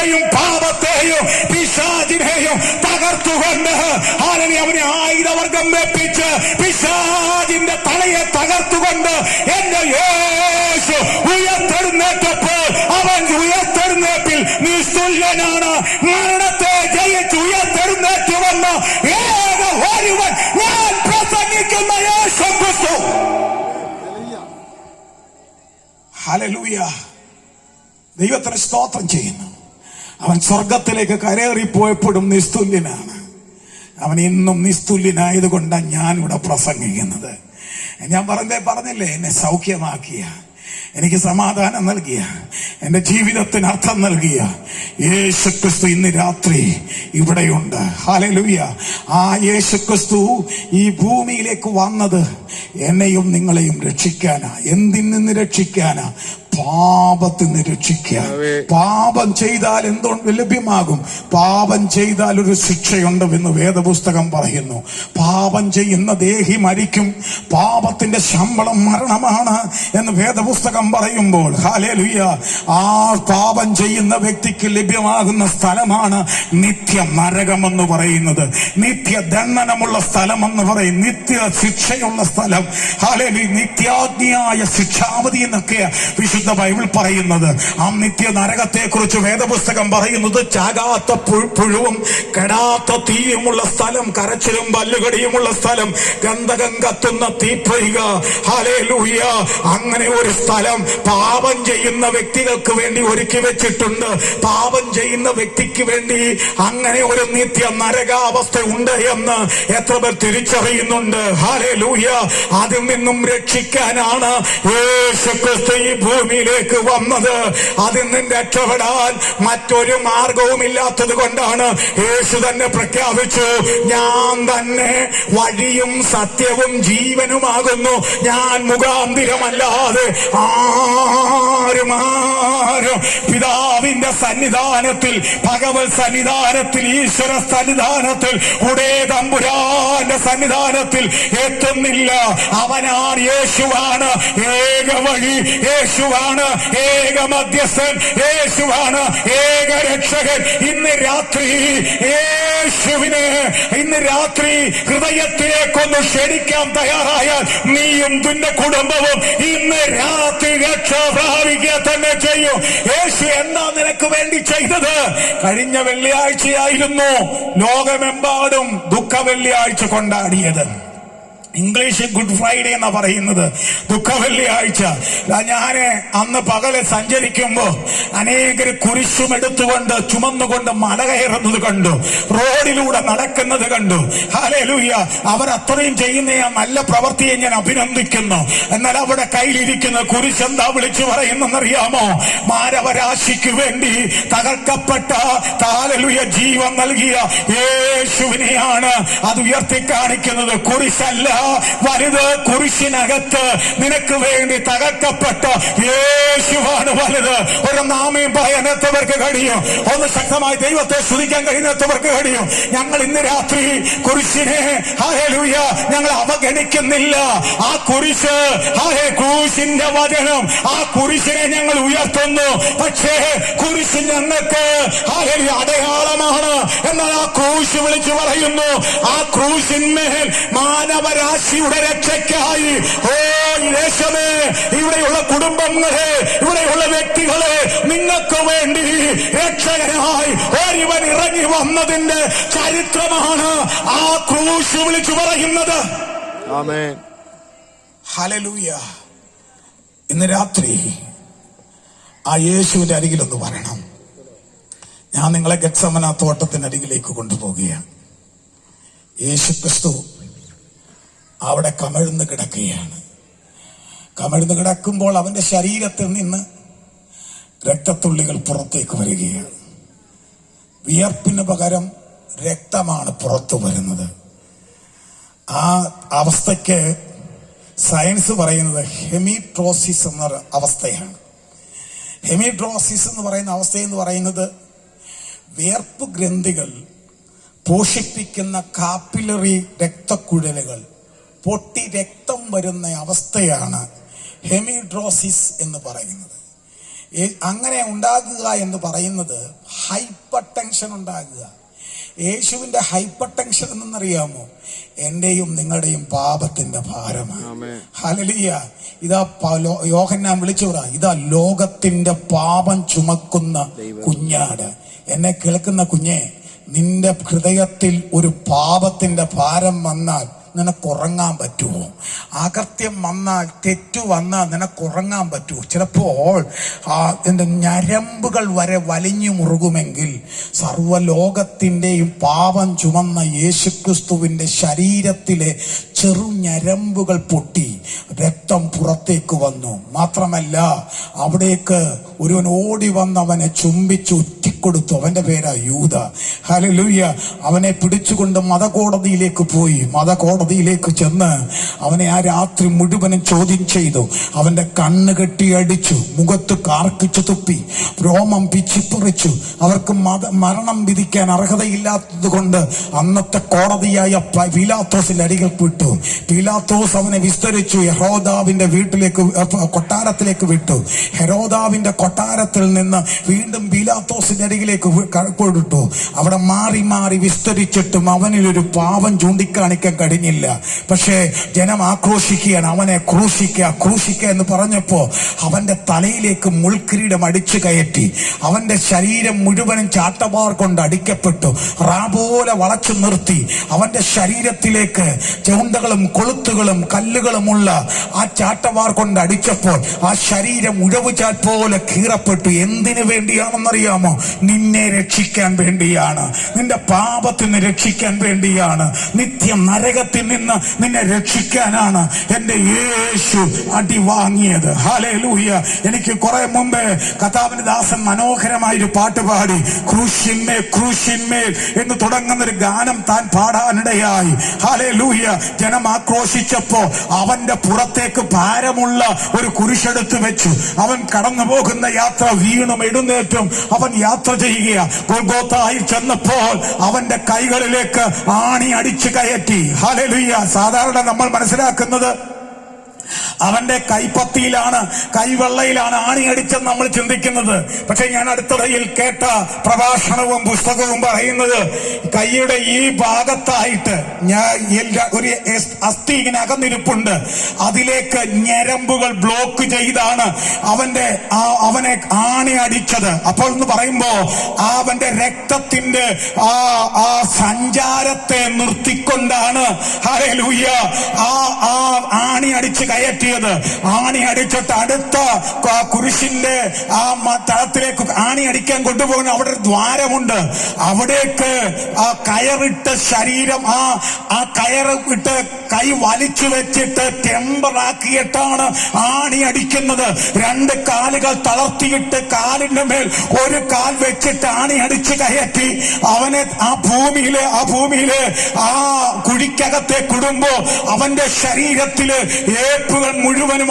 മരണത്തെയും പാപത്തെയും പിശാചിനെയും തകർത്തുകൊണ്ട് അവനെ ആയുധവർഗം വെപ്പിച്ച് പിശാചിന്റെ തലയെ തകർത്തുകൊണ്ട് എന്റെ യേശു ഉയർത്തെഴുന്നേറ്റപ്പോൾ അവൻ ഉയർത്തെഴുന്നേറ്റിൽ നിസ്തുല്യനാണ്. മരണത്തെ ജയിച്ച് ഉയർത്തെഴുന്നേറ്റ് വന്ന ഏക ഒരുവൻ ഞാൻ പ്രസംഗിക്കുന്ന യേശു ക്രിസ്തു. ഹല്ലേലൂയ. ദൈവത്തിന് സ്തോത്രം ചെയ്യുന്നു. അവൻ സ്വർഗത്തിലേക്ക് കരേറിപ്പോയപ്പോഴും നിസ്തുല്യനാണ്. അവൻ ഇന്നും നിസ്തുല്യനായതുകൊണ്ടാണ് ഞാൻ ഇവിടെ പ്രസംഗിക്കുന്നത്. ഞാൻ പറഞ്ഞില്ലേ, എന്നെ സൗഖ്യമാക്കിയ, എനിക്ക് സമാധാനം നൽകിയ, എന്റെ ജീവിതത്തിന് അർത്ഥം നൽകിയ യേശുക്രിസ്തു ഇന്ന് രാത്രി ഇവിടെയുണ്ട്. ഹല്ലേലൂയ. ആ യേശുക്രിസ്തു ഈ ഭൂമിയിലേക്ക് വന്നത് എന്നെയും നിങ്ങളെയും രക്ഷിക്കാനാ. എന്തിൽ നിന്ന് രക്ഷിക്കാനാ? പാപത്തിൽ നിന്ന് രക്ഷിക്കാൻ. പാപം ചെയ്താൽ എന്തുകൊണ്ട് ലഭ്യമാകും? പാപം ചെയ്താൽ ഒരു ശിക്ഷയുണ്ടെന്ന് വേദപുസ്തകം പറയുന്നു. പാപം ചെയ്യുന്ന ദേഹി മരിക്കും, പാപത്തിന്റെ ശമ്പളം മരണമാണ് എന്ന് വേദപുസ്തകം പറയുമ്പോൾ, ഹല്ലേലൂയ, ആ പാപം ചെയ്യുന്ന വ്യക്തിക്ക് ലഭ്യമാകുന്ന സ്ഥലമാണ് നിത്യ നരകമെന്ന് പറയുന്നത്, നിത്യദണ്ഡനമുള്ള സ്ഥലമെന്ന് പറയും, നിത്യ ശിക്ഷയുള്ള സ്ഥലം. ഹല്ലേലൂയ. നിത്യാഗ്നിയായ ശിക്ഷാവധി എന്നൊക്കെ വിശുദ്ധ ബൈബിൾ പറയുന്നത്. ആ നിത്യ നരകത്തെ കുറിച്ച് വേദപുസ്തകം പറയുന്നത് ചാകാത്ത പുഴുവും കെടാത്ത തീയുമുള്ള സ്ഥലം, കരച്ചിലും പല്ലുകടിയുമുള്ള സ്ഥലം, ഗന്ധകം കത്തുന്ന തീപ്പൊയ്ക. ഹല്ലേലൂയ. അങ്ങനെ ഒരു സ്ഥലം പാപം ചെയ്യുന്ന വ്യക്തികൾക്ക് വേണ്ടി ഒരുക്കി വെച്ചിട്ടുണ്ട്. പാപം ചെയ്യുന്ന വ്യക്തിക്ക് വേണ്ടി അങ്ങനെ ഒരു നിത്യ നരകാവസ്ഥ ഉണ്ട് എന്ന് എത്ര പേർ തിരിച്ചറിയുന്നുണ്ട്? ഹല്ലേലൂയ. അതിൽ നിന്നും രക്ഷിക്കാനാണ് യേശുക്രിസ്തു ഈ ഭൂമിയിലേക്ക് വന്നത്. അതിൽ നിന്ന് രക്ഷപ്പെടാൻ മറ്റൊരു മാർഗവും ഇല്ലാത്തത് കൊണ്ടാണ് യേശു തന്നെ പ്രഖ്യാപിച്ചു, ഞാൻ തന്നെ വഴിയും സത്യവും ജീവനുമാകുന്നു, ഞാൻ മുഖാന്തിരമല്ലാതെ ആരും പിതാവിന്റെ സന്നിധാനത്തിൽ, ഭഗവത് സന്നിധാനത്തിൽ, ഈശ്വര സന്നിധാനത്തിൽ, ഉടേ തമ്പുരാന്റെ സന്നിധാനത്തിൽ എത്തുന്നില്ല. അവനാണ്, യേശുവാണ് ഏക വഴി, യേശുവാണ് ഏക മധ്യസ്ഥൻ, യേശുവാണ് ഏക രക്ഷകൻ. ഇന്ന് രാത്രി യേശുവിനെ, ഇന്ന് രാത്രി ഹൃദയത്തിലേക്കൊന്ന് ക്ഷണിക്കാൻ തയ്യാറായാൽ നീയും നിന്റെ കുടുംബവും ഇന്ന് രാത്രി രക്ഷ പ്രാപിക്കുക തന്നെ ചെയ്യും. യേശു എന്താ നിനക്ക് വേണ്ടി ചെയ്തത്? കഴിഞ്ഞ വെള്ളിയാഴ്ചയായിരുന്നു ലോകമെമ്പാടും ദുഃഖ വെള്ളിയാഴ്ച കൊണ്ടാടിയത്. ഇംഗ്ലീഷ് ഗുഡ് ഫ്രൈഡേ എന്നാ പറയുന്നത്, ദുഃഖ വെള്ളിയാഴ്ച. ഞാന് അന്ന് പകല് സഞ്ചരിക്കുമ്പോ അനേകര് കുരിശും എടുത്തുകൊണ്ട് ചുമന്നുകൊണ്ട് മല കയറുന്നത് കണ്ടു, റോഡിലൂടെ നടക്കുന്നത് കണ്ടു. ഹല്ലേലൂയ. അവരത്രയും ചെയ്യുന്ന ആ നല്ല പ്രവൃത്തിയെ ഞാൻ അഭിനന്ദിക്കുന്നു. എന്നാൽ അവിടെ കയ്യിലിരിക്കുന്ന കുരിശ് എന്താ വിളിച്ചു പറയുന്നറിയാമോ? മാനവരാശിക്ക് വേണ്ടി തകർക്കപ്പെട്ട, ഹല്ലേലൂയ, ജീവൻ നൽകിയ യേശുവിനെയാണ് അത് ഉയർത്തി കാണിക്കുന്നത്. കുരിശല്ല വലുത്, കുരിശിനകത്ത് നിനക്ക് വേണ്ടി തകർക്കപ്പെട്ട യേശുവാണ് വലുത്. ഒരു നാമയും പറയാനെത്തവർക്ക് കഴിയും, ഒന്ന് ശക്തമായി ദൈവത്തെ സ്തുതിക്കാൻ കഴിയുന്നവർക്ക് കഴിയും. ഞങ്ങൾ ഇന്ന് രാത്രി കുരിശിനെ, ഹല്ലേലൂയ, ഞങ്ങൾ അവഗണിക്കുന്നില്ല. ആ കുരിശ്, ക്രൂശിന്റെ വചനം, ആ കുരിശിനെ ഞങ്ങൾ ഉയർത്തുന്നു. പക്ഷേ കുരിശ് ഞങ്ങൾക്ക്, ഹല്ലേലൂയ, അടയാളമാണ്. എന്നാൽ ആ ക്രൂശ് വിളിച്ചു പറയുന്നു, ആ ക്രൂശിന്മേൽ മാനവരാശിയുടെ രക്ഷയ്ക്കായി, ഓ യേശുവേ, ഇവിടെയുള്ള കുടുംബങ്ങളെ, ഇവിടെയുള്ള വ്യക്തികളെ, നിങ്ങൾക്ക് വേണ്ടി രക്ഷകനായി ഒരുവൻ ഇറങ്ങി വന്നതിന്റെ ചരിത്രമാണ് ആ ക്രൂശ് വിളിച്ചു പറയുന്നത്. ആമേൻ. ഹല്ലേലൂയ. ഇന്ന് രാത്രി ആ യേശുവിന്റെ അരികിലൊന്ന് വരണം. ഞാൻ നിങ്ങളെ ഗത്സമന തോട്ടത്തിനരികിലേക്ക് കൊണ്ടുപോവുകയാണ്. യേശു ക്രിസ്തു അവിടെ കമിഴ്ന്ന് കിടക്കുകയാണ്. കമിഴ്ന്ന് കിടക്കുമ്പോൾ അവന്റെ ശരീരത്തിൽ നിന്ന് രക്തത്തുള്ളികൾ പുറത്തേക്ക് വരികയാണ്. വിയർപ്പിന് പകരം രക്തമാണ് പുറത്തു വരുന്നത്. ആ അവസ്ഥയ്ക്ക് സയൻസ് പറയുന്നത് ഹെമിട്രോസിസ് എന്ന അവസ്ഥയാണ്. ഹെമിട്രോസിസ് എന്ന് പറയുന്ന അവസ്ഥയെന്ന് പറയുന്നത് വിയർപ്പ് ഗ്രന്ഥികൾ പോഷിപ്പിക്കുന്ന കാപ്പിലറി രക്തക്കുഴലുകൾ പൊട്ടി രക്തം വരുന്ന അവസ്ഥയാണ് ഹെമിഡ്രോസിസ് എന്ന് പറയുന്നത്. അങ്ങനെ ഉണ്ടാകുക എന്ന് പറയുന്നത് ഹൈപ്പർ ടെൻഷൻ ഉണ്ടാകുക. യേശുവിന്റെ ഹൈപ്പർ ടെൻഷൻ എന്നറിയാമോ? എന്റെയും നിങ്ങളുടെയും പാപത്തിന്റെ ഭാരമാണ്. ഹല്ലേലൂയ. ഇതാ യോഹന്നാൻ വിളിച്ചു പറ, ഇതാ ലോകത്തിന്റെ പാപം ചുമക്കുന്ന കുഞ്ഞാട്. എന്നെ കേൾക്കുന്ന കുഞ്ഞെ, നിന്റെ ഹൃദയത്തിൽ ഒരു പാപത്തിന്റെ ഭാരം വന്നാൽ നിനക്കുറങ്ങാൻ പറ്റുമോ? അകൃത്യം വന്നാൽ, തെറ്റു വന്നാൽ നിനക്കുറങ്ങാൻ പറ്റുമോ? ചിലപ്പോൾ എന്റെ ഞരമ്പുകൾ വരെ വലിഞ്ഞു മുറുകുമെങ്കിൽ സർവ്വലോകത്തിന്റെയും പാപം ചുമന്ന യേശുക്രിസ്തുവിന്റെ ശരീരത്തിലെ ചെറു ഞരമ്പുകൾ പൊട്ടി രക്തം പുറത്തേക്ക് വന്നു. മാത്രമല്ല, അവിടേക്ക് ഒരുവൻ ഓടി വന്ന് അവനെ ചുംബിച്ച് ഉറ്റിക്കൊടുത്തു. അവന്റെ പേരാ യൂദ. ഹല്ലേലൂയ. അവനെ പിടിച്ചുകൊണ്ട് മതകോടതിയിലേക്ക് പോയി. മതകോടതിയിലേക്ക് ചെന്ന് അവനെ ആ രാത്രി മുഴുവനും ചോദ്യം ചെയ്തു. അവന്റെ കണ്ണ് കെട്ടിയടിച്ചു, മുഖത്ത് കാർക്കിച്ചു തുപ്പി, രോമം പിച്ചിപ്പറിച്ചു. അവർക്ക് മരണം വിധിക്കാൻ അർഹതയില്ലാത്തത് കൊണ്ട് അന്നത്തെ കോടതിയായ പീലാത്തോസിന്റെ അരികിൽ വിട്ടു. പീലാത്തോസ് അവനെ വിസ്തരിച്ചു ഹെരോദാവിന്റെ വീട്ടിലേക്ക്, കൊട്ടാരത്തിലേക്ക് വിട്ടു. ഹെരോദാവിന്റെ കൊട്ടാരത്തിൽ നിന്ന് വീണ്ടും പീലാത്തോസിന്റെ അരികിലേക്ക് കൊടുത്തു. അവിടെ മാറി മാറി വിസ്തരിച്ചിട്ടും അവനിലൊരു പാപം ചൂണ്ടിക്കാണിക്കാൻ കഴിഞ്ഞില്ല. പക്ഷേ ജനം ആക്രോശിക്കുകയാണ്, അവനെ ക്രൂശിക്കുക എന്ന് പറഞ്ഞപ്പോ അവന്റെ തലയിലേക്ക് മുൾക്കിരീടം അടിച്ചു കയറ്റി. അവന്റെ ശരീരം മുഴുവനും ചാട്ടവാർ കൊണ്ട് അടിക്കപ്പെട്ടു. റാപോലെ വളച്ചു നിർത്തി. അവന്റെ ശരീരത്തിലേക്ക് ചുണ്ടകളും കൊളുത്തുകളും കല്ലുകളുമുള്ള ആ ചാട്ടവാർ കൊണ്ട് അടിച്ചപ്പോൾ ആ ശരീരം ഉഴവുചാൽ പോലെ കീറപ്പെട്ടു. എന്തിനു വേണ്ടിയാണെന്നറിയാമോ? നിന്നെ രക്ഷിക്കാൻ വേണ്ടിയാണ്, നിന്റെ പാപത്തിന് രക്ഷിക്കാൻ വേണ്ടിയാണ്, നിത്യ നരകത്തിൽ നിന്ന് നിന്നെ രക്ഷിക്കാനാണ് എന്റെ യേശു അടി വാങ്ങിയത്. ഹല്ലേലൂയ. എനിക്ക് കുറെ മുമ്പ് കർത്താവിന്റെ ദാസൻ മനോഹരമായൊരു പാട്ട് പാടി, ക്രൂശിന്മേൽ ക്രൂശിന്മേൽ എന്ന് തുടങ്ങുന്നൊരു ഗാനം താൻ പാടാനിടയായി. ഹല്ലേലൂയ. ജനം ആക്രോശിച്ചപ്പോ അവന്റെ പുറത്തേക്ക് ഭാരമുള്ള ഒരു കുരിശെടുത്ത് വെച്ചു. അവൻ കടന്നു പോകുന്ന യാത്ര വീണും എഴുന്നേറ്റും അവൻ യാത്ര ചെയ്യുക. ഗോൽഗോഥായിൽ ചെന്നപ്പോൾ അവന്റെ കൈകളിലേക്ക് ആണി അടിച്ചു കയറ്റി. ഹല്ലേലൂയ. സാധാരണ നമ്മൾ മനസ്സിലാക്കുന്നത് അവന്റെ കൈപ്പത്തിയിലാണ്, കൈവെള്ളയിലാണ് ആണിയടിച്ചെന്ന് നമ്മൾ ചിന്തിക്കുന്നത്. പക്ഷെ ഞാൻ അടുത്തിടയിൽ കേട്ട പ്രഭാഷണവും പുസ്തകവും പറയുന്നത് കൈയുടെ ഈ ഭാഗത്തായിട്ട് ഒരു അസ്ഥി ഇങ്ങനെ അകന്നിരിപ്പുണ്ട്. അതിലേക്ക് ഞരമ്പുകൾ ബ്ലോക്ക് ചെയ്താണ് അവനെ ആണി അടിച്ചത്. അപ്പോൾ എന്ന് പറയുമ്പോ അവന്റെ രക്തത്തിന്റെ ആ സഞ്ചാരത്തെ നിർത്തിക്കൊണ്ടാണ് ഹല്ലേലൂയ ആ ആണി അടിച്ച് കയറ്റിയത്. ആണി അടിച്ചിട്ട് അടുത്ത കുരിശിന്റെ ആ തളത്തിലേക്ക് ആണി അടിക്കാൻ കൊണ്ടുപോകുന്ന അവിടെ ഒരു ദ്വാരമുണ്ട്. അവിടേക്ക് ആ കയറിട്ട ശരീരം ആ കയറിട്ട് കൈ വലിച്ചു വെച്ചിട്ട് ടെമ്പറാക്കിയിട്ടാണ് ആണി അടിക്കുന്നത്. രണ്ട് കാലുകൾ തളർത്തിയിട്ട് കാലിന്റെ മേൽ ഒരു കാൽ വെച്ചിട്ട് ആണി അടിച്ച് കയറ്റി അവനെ ആ ഭൂമിയില് ആ കുഴിക്കകത്തെ കുടുമ്പോ അവന്റെ ശരീരത്തില് ഏപ്പുകൾ മുഴുവനും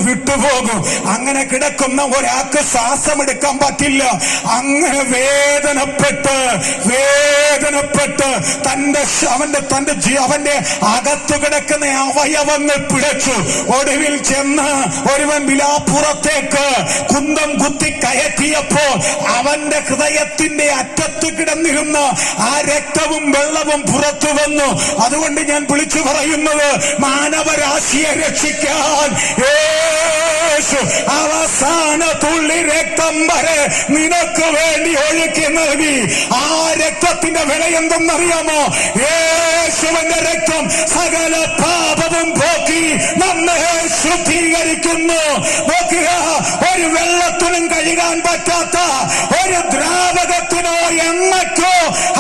വിട്ടുപോകും. അങ്ങനെ കിടക്കുന്ന ഒരാൾക്ക് ശ്വാസമെടുക്കാൻ പറ്റില്ല. അങ്ങനെ വേദനപ്പെട്ട് അവന്റെ അകത്ത് കിടക്കുന്ന അവയവങ്ങൾ പിടച്ചു. ഒടുവിൽ ചെന്ന് ഒരുവൻ വിലാപ്പുറത്തേക്ക് കുന്തം കുത്തി കയറ്റിയപ്പോ അവന്റെ ഹൃദയത്തിന്റെ അറ്റത്ത് കിടന്നിരുന്ന ആ രക്തവും വെള്ളവും പുറത്തു വന്നു. അതുകൊണ്ട് ഞാൻ വിളിച്ചു പറയുന്നത്, മാനവരാശിയെ രക്ഷിക്കാൻ യേശു അവസാന തുള്ളി രക്തം വരെ നിനക്ക് വേണ്ടി ഒഴുക്കി നൽകി. ആ രക്തത്തിന്റെ വില എന്തെന്നറിയാമോ? യേശുവിന്റെ രക്തം സകല പാപവും പോക്കി നമ്മെ ശുദ്ധീകരിക്കുന്നു. നോക്കുക, ഒരു വെള്ളത്തിനും കഴുകാൻ പറ്റാത്ത, ഒരു ദ്രാവകത്തിനോ എണ്ണയ്ക്കോ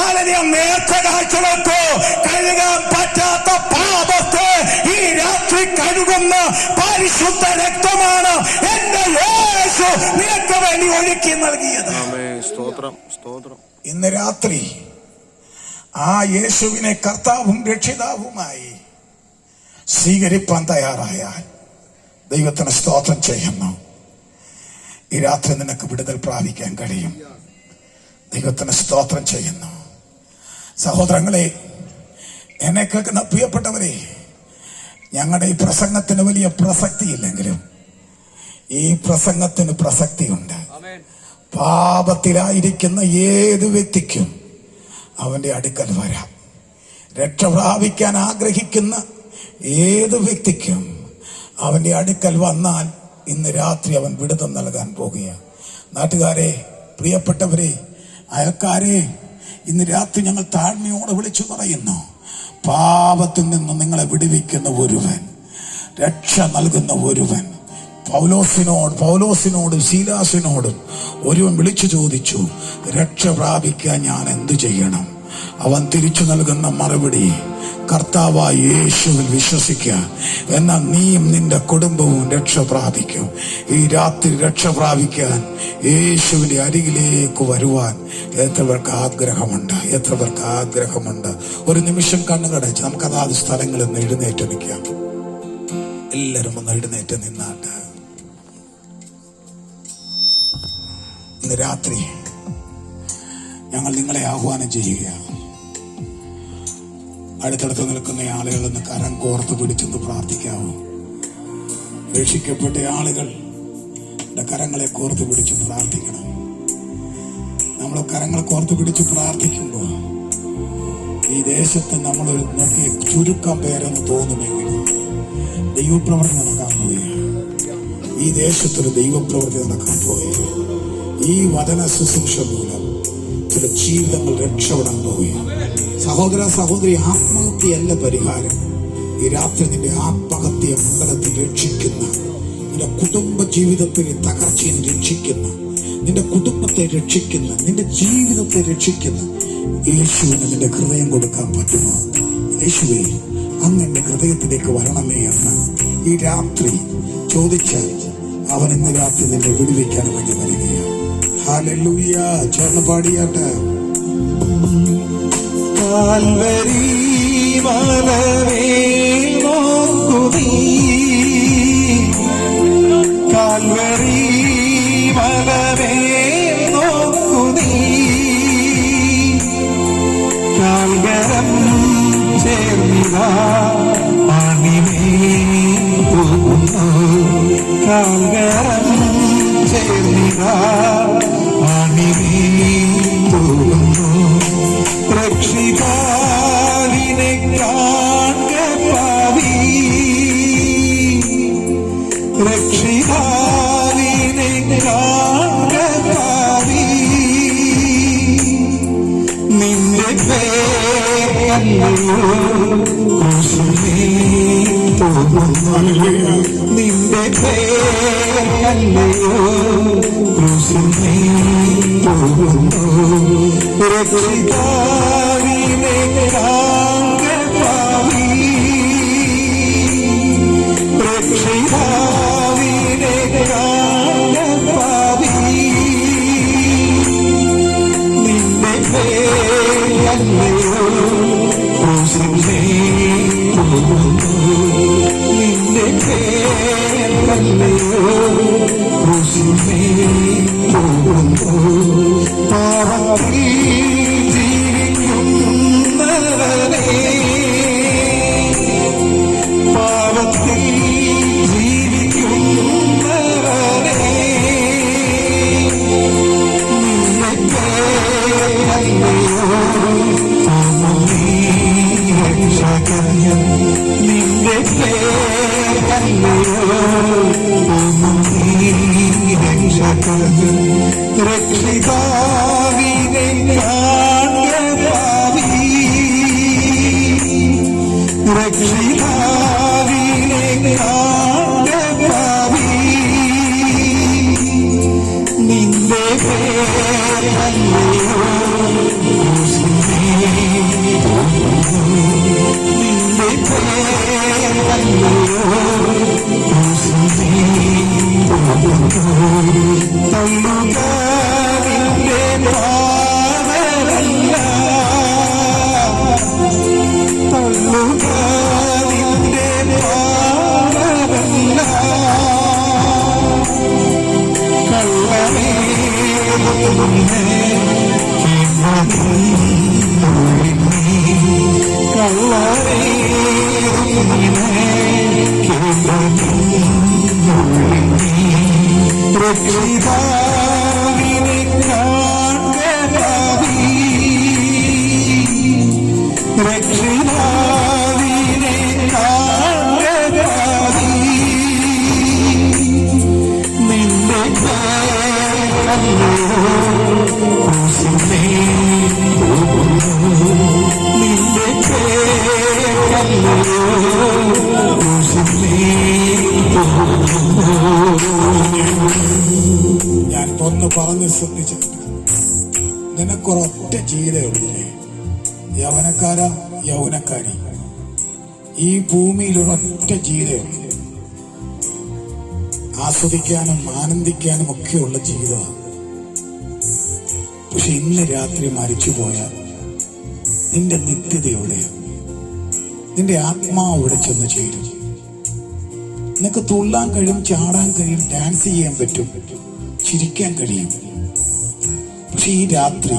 അല്ലെങ്കിൽ നേർച്ച കാഴ്ചകൾക്കോ കഴുകാൻ പറ്റാത്ത പാപത്തെ ഈ രാത്രി കഴുകുന്ന പരിശുദ്ധ രക്തമാണ് എന്റെ യേശു നിനക്ക് വേണ്ടി ഒഴുക്കി നൽകിയത്. ഇന്ന് രാത്രി ആ യേശുവിനെ കർത്താവും രക്ഷിതാവുമായി സ്വീകരിപ്പാൻ തയ്യാറായാൽ ദൈവത്തിന് സ്തോത്രം ചെയ്യുന്നു. ഈ രാത്രി നിനക്ക് വിടുതൽ പ്രാപിക്കാൻ കഴിയും. ദൈവത്തിന് സ്തോത്രം ചെയ്യുന്നു. സഹോദരങ്ങളെ, എന്നെ കേൾക്കുന്ന പ്രിയപ്പെട്ടവരെ, ഞങ്ങളുടെ ഈ പ്രസംഗത്തിന് വലിയ പ്രസക്തിയില്ലെങ്കിലും ഈ പ്രസംഗത്തിന് പ്രസക്തിയുണ്ട്. പാപത്തിലായിരിക്കുന്ന ഏത് വ്യക്തിക്കും അവന്റെ അടുക്കൽ വരാം. രക്ഷ പ്രാപിക്കാൻ ആഗ്രഹിക്കുന്ന ഏത് വ്യക്തിക്കും അവന്റെ അടുക്കൽ വന്നാൽ ഇന്ന് രാത്രി അവൻ വിടുതൽ നൽകാൻ പോകുകയാണ്. നാട്ടുകാരെ, പ്രിയപ്പെട്ടവരെ, അയൽക്കാരെ, ഇന്ന് രാത്രി ഞങ്ങൾ താഴ്മയോടെ വിളിച്ചു പറയുന്നു, പാപത്തിൽ നിന്ന് നിങ്ങളെ വിടുവിക്കുന്ന ഒരുവൻ, രക്ഷ നൽകുന്ന ഒരുവൻ. പൗലോസിനോടും ശീലാസിനോടും ഒരുവൻ വിളിച്ചു ചോദിച്ചു, രക്ഷ പ്രാപിക്കാൻ ഞാൻ എന്തു ചെയ്യണം? അവൻ തിരിച്ചു നൽകുന്ന മറുപടി, കർത്താവായ യേശുവിൽ വിശ്വസിക്കുക, എന്നാൽ നീയും നിന്റെ കുടുംബവും രക്ഷ പ്രാപിക്കും. ഈ രാത്രി രക്ഷ പ്രാപിക്കാൻ യേശുവിന്റെ അരികിലേക്ക് വരുവാൻ എത്ര പേർക്ക് ആഗ്രഹമുണ്ട്? ഒരു നിമിഷം കണ്ണുകടച്ച് നമുക്ക് അതാത് സ്ഥലങ്ങളിൽ നിന്ന് എഴുന്നേറ്റ് നിൽക്കാം. എല്ലാവരും ഒന്ന് എഴുന്നേറ്റ് നിന്നാട്ട് ഇന്ന് രാത്രി ഞങ്ങൾ നിങ്ങളെ ആഹ്വാനം ചെയ്യുകയാണ്. അടുത്തടുത്ത് നിൽക്കുന്ന ആളുകൾ ഒന്ന് കരം കോർത്ത് പിടിച്ചെന്ന് പ്രാർത്ഥിക്കാവോ? രക്ഷിക്കപ്പെട്ട ആളുകൾ കരങ്ങളെ കോർത്ത് പിടിച്ച് പ്രാർത്ഥിക്കണം. നമ്മൾ കരങ്ങൾ കോർത്ത് പിടിച്ച് പ്രാർത്ഥിക്കുമ്പോൾ ഈ ദേശത്ത് നമ്മൾ നോക്കി ചുരുക്കം പേരെന്ന് തോന്നുമെങ്കിലും ദൈവപ്രവൃത്തി നടക്കാൻ പോവുകയാണ്. ഈ ദേശത്തൊരു ദൈവപ്രവൃത്തി നടക്കാൻ പോവുകയാണ്. ഈ വചന ശുശ്രൂഷ മൂലം ചില ജീവിതങ്ങൾ രക്ഷപ്പെടാൻ പോവുകയാണ്. സഹോദര സഹോദരി, ആത്മഹത്യയല്ല പരിഹാരം. ഈ രാത്രി നിന്റെ ആത്മഹത്യ മണ്ഡലത്തിൽ രക്ഷിക്കുന്ന, നിന്റെ കുടുംബ ജീവിതത്തിലെ തകർച്ചയെ രക്ഷിക്കുന്ന, നിന്റെ കുടുംബത്തെ രക്ഷിക്കുന്ന, നിന്റെ ജീവിതത്തെ രക്ഷിക്കുന്ന യേശുവിന് നിന്റെ ഹൃദയം കൊടുക്കാൻ പറ്റുമോ? യേശുവേ, അങ്ങ് എന്റെ ഹൃദയത്തിലേക്ക് വരണമേ എന്ന് ഈ രാത്രി ചോദിച്ചാൽ അവൻ ഇന്ന് രാത്രി നിന്നെ വിടുവിക്കാൻ വേണ്ടി വരികയാണ്. ഹല്ലേലൂയ. ചേർന്ന് പാടിയാട്ടെ. കാൽവരി മലമേൽ നോക്കുനീ, കാൽവരി മലമേൽ നോക്കുനീ, കാൽകരം ചേർന്നിതാ അണിമേൽ പോകുന്നു, കാൽകരം ചേർന്നിതാ അണിമേൽ പോകുന്നു. രക്ഷിതാവിനെ കാണുക പാവി, രക്ഷിതാവിനെ കാണുക പാവി, നിന്റെ പേരല്ലയോ ക്രൂശിന്മേൽ പോകുന്നു, നിന്റെ പേരല്ലയോ ക്രൂശിന്മേൽ പോകുന്നു. രക്ഷിതാവിനെ കാണുക പാവി, രക്ഷിതാവിനെ കാണുക പാവി, നിന്റെ പേരല്ലയോ ക്രൂശിന്മേൽ പോകുന്നു, നിന്റെ പേരല്ലയോ ക്രൂശിന്മേൽ പോകുന്നു. പാപത്തിൽ ജീവിക്കുന്നവനെ, പാപത്തിൽ ജീവിക്കുന്നവനെ, നിന്റെ പേരല്ലയോ രക്ഷകൻ, നിന്റെ പേരല്ലയോ രക്ഷകൻ. രക്ഷിതാവിനെ കാണുക പാവി, രക്ഷിതാവിനെ കാണുക പാവി, നിന്റെ പേരല്ലയോ ക്രൂശിന്മേൽ പോകുന്നു, നിന്റെ പേരല്ലയോ ക്രൂശിന്മേൽ പോകുന്നു. തള്ളുക നിന്റെ പാതയല്ല, തള്ളുക നിന്റെ പാതയല്ല, കള്ളമേലുന്നെ കള്ളമേലുന്നെ രക്ഷിതാവിനെ കാണാതി രക്ഷിതാവിനെ കാണാതി നിന്റെ ഞാൻ ഒന്ന് പറഞ്ഞ് ശ്രദ്ധിച്ചു. നിനക്കൊരൊറ്റ ജീവിതമുള്ളേ, യൗവനക്കാരാ യൗവനക്കാരി, ഈ ഭൂമിയിൽ ഒരൊറ്റ ജീവിതമുള്ളൂ. ആസ്വദിക്കാനും ആനന്ദിക്കാനും ഒക്കെയുള്ള ജീവിതമാണ്. പക്ഷെ ഇന്ന് രാത്രി മരിച്ചുപോയാൽ നിന്റെ നിത്യത എവിടെയാണ്? നിന്റെ ആത്മാവ് ഇവിടെ ചെന്ന് ചേരും. നിനക്ക് തുള്ളാൻ കഴിയും, ചാടാൻ കഴിയും, ഡാൻസ് ചെയ്യാൻ പറ്റും, ചിരിക്കാൻ കഴിയും. പക്ഷെ ഈ രാത്രി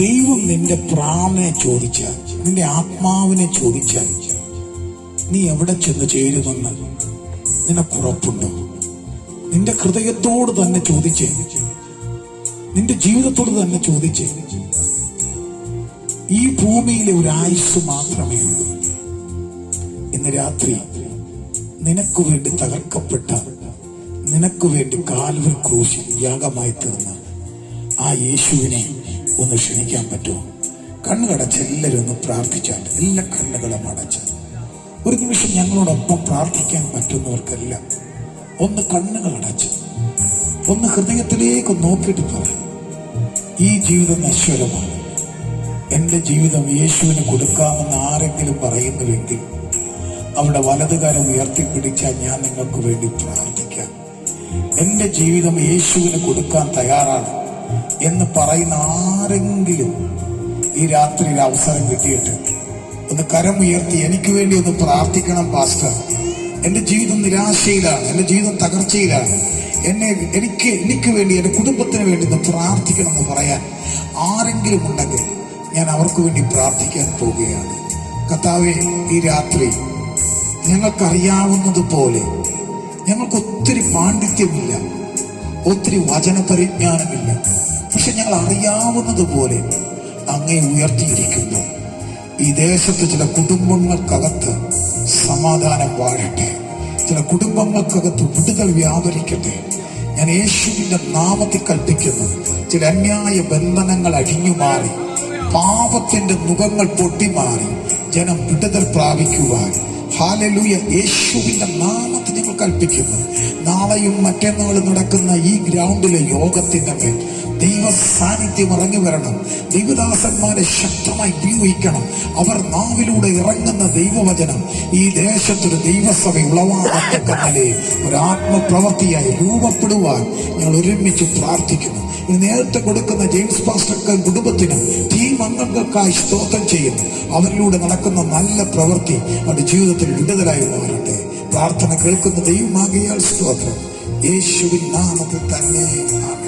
ദൈവം നിന്റെ പ്രാണനെ ചോദിച്ചാൽ, നിന്റെ ആത്മാവിനെ ചോദിച്ചാൽ നീ എവിടെ ചെന്ന് ചേരുമെന്ന് നിനക്കുറപ്പുണ്ടോ? നിന്റെ ഹൃദയത്തോട് തന്നെ ചോദിച്ചേ, നിന്റെ ജീവിതത്തോട് തന്നെ ചോദിച്ചേ. ഈ ഭൂമിയിലെ ഒരു ആയുസ് മാത്രമേ ഉള്ളൂ. ഇന്ന് രാത്രി നിനക്ക് വേണ്ടി തകർക്കപ്പെട്ട, നിനക്ക് വേണ്ടി കാൽവരി ക്രൂശിൽ യാഗമായി തീർന്ന ആ യേശുവിനെ ഒന്ന് ക്ഷണിക്കാൻ പറ്റുമോ? കണ്ണുകടച്ച് എല്ലാവരും ഒന്ന് പ്രാർത്ഥിച്ചാൽ, എല്ലാ കണ്ണുകളും അടച്ച് ഒരു നിമിഷം ഞങ്ങളോടൊപ്പം പ്രാർത്ഥിക്കാൻ പറ്റുന്നവർക്കെല്ലാം ഒന്ന് കണ്ണുകൾ അടച്ച് ഒന്ന് ഹൃദയത്തിലേക്ക് നോക്കിയിട്ട് പറയാം, ഈ ജീവിതം നശ്വരമാണ്, എന്റെ ജീവിതം യേശുവിന് കൊടുക്കാമെന്ന് ആരെങ്കിലും പറയുന്നുവെങ്കിൽ അവിടെ വലതുകാരം ഉയർത്തിപ്പിടിച്ചാൽ ഞാൻ നിങ്ങൾക്ക് വേണ്ടി പ്രാർത്ഥിക്കാം. എന്റെ ജീവിതം യേശുവിന് കൊടുക്കാൻ തയ്യാറാണ് എന്ന് പറയുന്ന ആരെങ്കിലും ഈ രാത്രിയിൽ അവസരം കിട്ടിയിട്ട് ഒന്ന് കരമുയർത്തി എനിക്ക് വേണ്ടി ഒന്ന് പ്രാർത്ഥിക്കണം പാസ്റ്റർ, എന്റെ ജീവിതം നിരാശയിലാണ്, എന്റെ ജീവിതം തകർച്ചയിലാണ്, എനിക്ക് വേണ്ടി, എന്റെ കുടുംബത്തിന് വേണ്ടി ഒന്ന് പ്രാർത്ഥിക്കണം എന്ന് പറയാൻ ആരെങ്കിലും ഉണ്ടെങ്കിൽ ഞാൻ അവർക്ക് വേണ്ടി പ്രാർത്ഥിക്കാൻ പോവുകയാണ്. കർത്താവേ, ഈ രാത്രി ഞങ്ങൾക്കറിയാവുന്നതുപോലെ, ഞങ്ങൾക്ക് ഒത്തിരി പാണ്ഡിത്യമില്ല, ഒത്തിരി വചന പരിജ്ഞാനമില്ല, പക്ഷെ ഞങ്ങൾ അറിയാവുന്നതുപോലെ അങ്ങേ ഉയർത്തിയിരിക്കുന്നു. ഈ ദേശത്ത് ചില കുടുംബങ്ങൾക്കകത്ത് സമാധാനം വാഴട്ടെ, ചില കുടുംബങ്ങൾക്കകത്ത് വിടുതൽ വ്യാപരിക്കട്ടെ. ഞാൻ യേശുവിന്റെ നാമത്തിൽ കൽപ്പിക്കുന്നു, ചില അന്യായ ബന്ധനങ്ങൾ അഴിഞ്ഞു മാറി, പാപത്തിന്റെ മുഖങ്ങൾ പൊട്ടിമാറി ജനം വിടുതൽ പ്രാപിക്കുവാൻ, ഹല്ലേലൂയ, യേശുവിന്റെ നാമത്തിൽ ഞങ്ങൾ കൽപ്പിക്കുന്നു. നാളെയും മറ്റന്നാളും നടക്കുന്ന ഈ ഗ്രൗണ്ടിലെ യോഗത്തിന്റെ മേൽ ദൈവ സാന്നിധ്യം ഇറങ്ങി വരണം. ദൈവദാസന്മാരെ ശക്തമായി ഉപയോഗിക്കണം. അവർ നാവിലൂടെ ഇറങ്ങുന്ന ദൈവവചനം ഈ ദേശത്തൊരു ദൈവസഭ ഉളവാകത്തക്കല്ലേ ഒരു ആത്മപ്രവൃത്തിയായി രൂപപ്പെടുവാൻ ഞങ്ങൾ ഒരുമിച്ച് പ്രാർത്ഥിക്കുന്നു. ഇനി നേരത്തെ കൊടുക്കുന്ന ജെയിംസ് പാസ്റ്റർക്ക് കുടുംബത്തിനും ടീം അംഗങ്ങൾക്കായി സ്തോത്രം ചെയ്യുന്നു. അവരിലൂടെ നടക്കുന്ന നല്ല പ്രവൃത്തി അവരുടെ ജീവിതത്തിൽ വിടുതലായി മാറട്ടെ. പ്രാർത്ഥന കേൾക്കുന്ന ദൈവമാകിയാൽ സ്തോത്രം, യേശുവിൻ നാമത്തിൽ തന്നെ ആമേൻ.